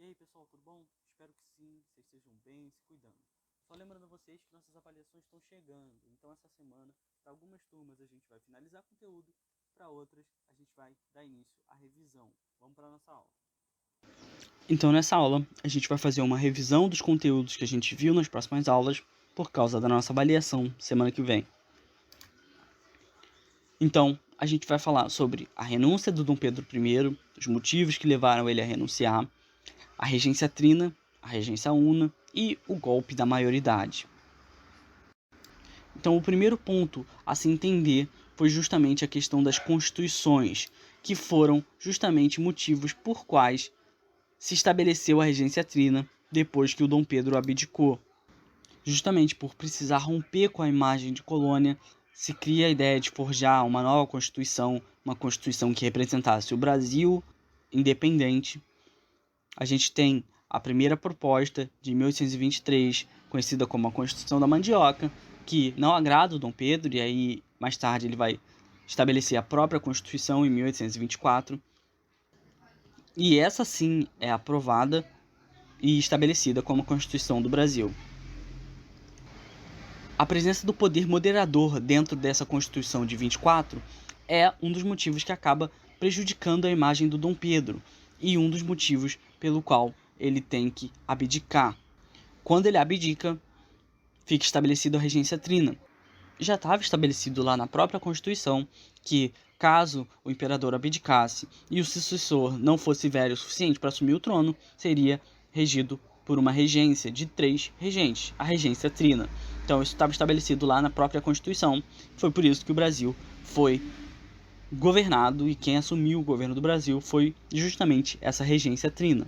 aí pessoal, tudo bom? Espero que sim, vocês estejam bem, se cuidando. Só lembrando a vocês que nossas avaliações estão chegando, então essa semana, para algumas turmas a gente vai finalizar conteúdo, para outras a gente vai dar início à revisão. Vamos para a nossa aula. Então nessa aula a gente vai fazer uma revisão dos conteúdos que a gente viu nas próximas aulas, por causa da nossa avaliação semana que vem. Então, a gente vai falar sobre a renúncia do Dom Pedro I, os motivos que levaram ele a renunciar, a regência trina, a regência una e o golpe da maioridade. Então, o primeiro ponto a se entender foi justamente a questão das constituições, que foram justamente motivos por quais se estabeleceu a regência trina depois que o Dom Pedro abdicou. Justamente por precisar romper com a imagem de colônia, se cria a ideia de forjar uma nova constituição, uma constituição que representasse o Brasil independente. A gente tem a primeira proposta de 1823, conhecida como a Constituição da Mandioca, que não agrada o Dom Pedro, e aí mais tarde ele vai estabelecer a própria Constituição em 1824. E essa sim é aprovada e estabelecida como a Constituição do Brasil. A presença do poder moderador dentro dessa Constituição de 24 é um dos motivos que acaba prejudicando a imagem do Dom Pedro e um dos motivos pelo qual ele tem que abdicar. Quando ele abdica, fica estabelecida a regência trina. Já estava estabelecido lá na própria Constituição que, caso o imperador abdicasse e o sucessor não fosse velho o suficiente para assumir o trono, seria regido por uma regência de 3 regentes, a regência trina. Então isso estava estabelecido lá na própria Constituição. Foi por isso que o Brasil foi governado, e quem assumiu o governo do Brasil foi justamente essa regência trina.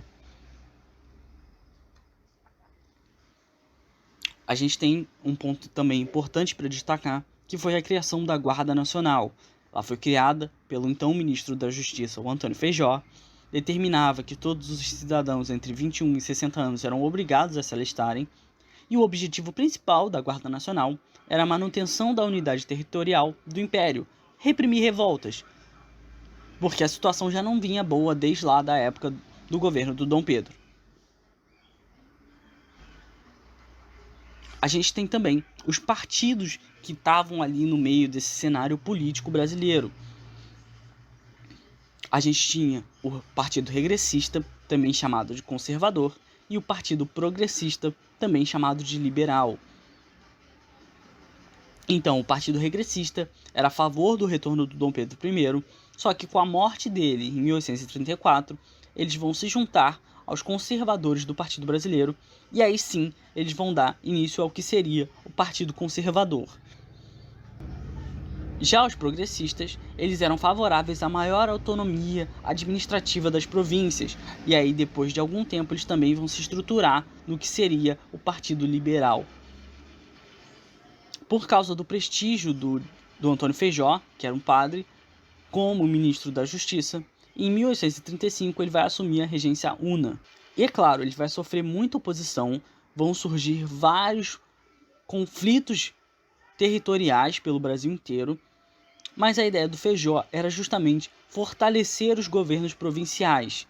A gente tem um ponto também importante para destacar, que foi a criação da Guarda Nacional. Ela foi criada pelo então ministro da Justiça, o Antônio Feijó, determinava que todos os cidadãos entre 21 e 60 anos eram obrigados a se alistarem, e o objetivo principal da Guarda Nacional era a manutenção da unidade territorial do Império, reprimir revoltas, porque a situação já não vinha boa desde lá da época do governo do Dom Pedro. A gente tem também os partidos que estavam ali no meio desse cenário político brasileiro. A gente tinha o Partido Regressista, também chamado de Conservador, e o Partido Progressista, também chamado de Liberal. Então, o Partido Regressista era a favor do retorno do Dom Pedro I, só que com a morte dele em 1834, eles vão se juntar aos conservadores do Partido Brasileiro, e aí sim eles vão dar início ao que seria o Partido Conservador. Já os progressistas, eles eram favoráveis à maior autonomia administrativa das províncias, e aí depois de algum tempo eles também vão se estruturar no que seria o Partido Liberal. Por causa do prestígio do Antônio Feijó, que era um padre, como ministro da Justiça, em 1835 ele vai assumir a regência una. E é claro, ele vai sofrer muita oposição, vão surgir vários conflitos territoriais pelo Brasil inteiro, mas a ideia do Feijó era justamente fortalecer os governos provinciais,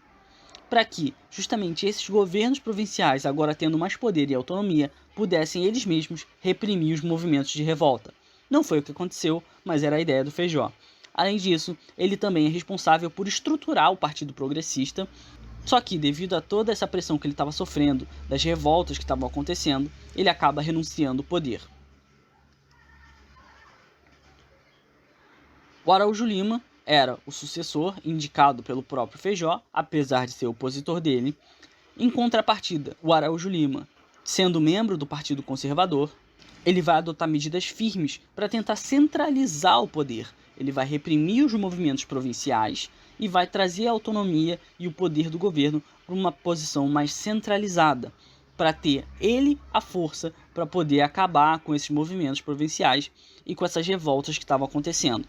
para que justamente esses governos provinciais, agora tendo mais poder e autonomia, pudessem eles mesmos reprimir os movimentos de revolta. Não foi o que aconteceu, mas era a ideia do Feijó. Além disso, ele também é responsável por estruturar o Partido Progressista, só que devido a toda essa pressão que ele estava sofrendo, das revoltas que estavam acontecendo, ele acaba renunciando ao poder. O Araújo Lima era o sucessor indicado pelo próprio Feijó, apesar de ser opositor dele. Em contrapartida, o Araújo Lima, sendo membro do Partido Conservador, ele vai adotar medidas firmes para tentar centralizar o poder. Ele vai reprimir os movimentos provinciais e vai trazer a autonomia e o poder do governo para uma posição mais centralizada, para ter ele a força para poder acabar com esses movimentos provinciais e com essas revoltas que estavam acontecendo.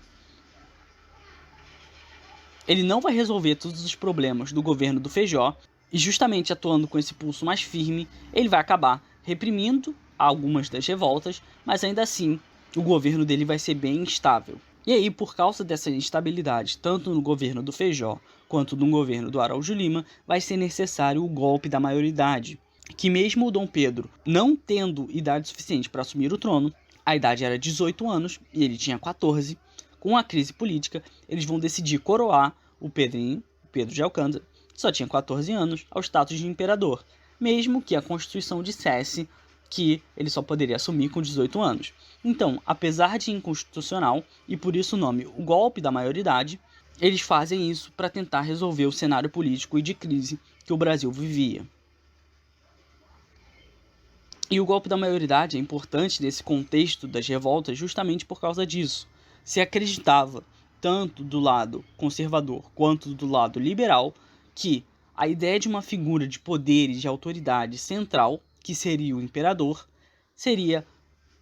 Ele não vai resolver todos os problemas do governo do Feijó, e justamente atuando com esse pulso mais firme, ele vai acabar reprimindo algumas das revoltas, mas ainda assim o governo dele vai ser bem instável. E aí, por causa dessa instabilidade, tanto no governo do Feijó quanto no governo do Araújo Lima, vai ser necessário o golpe da maioridade, que mesmo o Dom Pedro não tendo idade suficiente para assumir o trono, a idade era 18 anos e ele tinha 14, com a crise política, eles vão decidir coroar o Pedrinho, Pedro de Alcântara, que só tinha 14 anos, ao status de imperador, mesmo que a Constituição dissesse que ele só poderia assumir com 18 anos. Então, apesar de inconstitucional, e por isso o nome o golpe da maioridade, eles fazem isso para tentar resolver o cenário político e de crise que o Brasil vivia. E o golpe da maioridade é importante nesse contexto das revoltas justamente por causa disso. Se acreditava, tanto do lado conservador quanto do lado liberal, que a ideia de uma figura de poder e de autoridade central, que seria o imperador, seria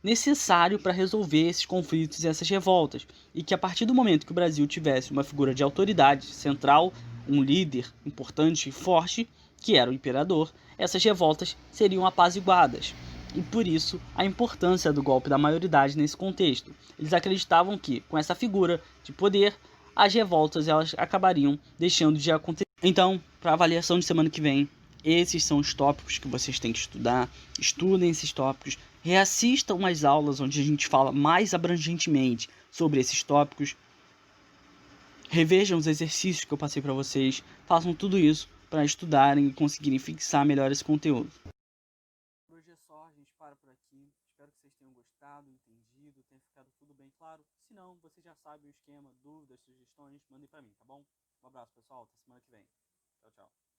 necessário para resolver esses conflitos e essas revoltas, e que a partir do momento que o Brasil tivesse uma figura de autoridade central, um líder importante e forte, que era o imperador, essas revoltas seriam apaziguadas. E por isso a importância do golpe da maioridade nesse contexto. Eles acreditavam que, com essa figura de poder, as revoltas elas acabariam deixando de acontecer. Então, para a avaliação de semana que vem, esses são os tópicos que vocês têm que estudar. Estudem esses tópicos, reassistam as aulas onde a gente fala mais abrangentemente sobre esses tópicos. Revejam os exercícios que eu passei para vocês. Façam tudo isso para estudarem e conseguirem fixar melhor esse conteúdo. Por hoje é só, a gente para por aqui. Espero que vocês tenham gostado, entendido, tenha ficado tudo bem claro. Se não, vocês já sabem o esquema, dúvidas, sugestões, mandem para mim, tá bom? Um abraço, pessoal. Até semana que vem. Tchau, tchau.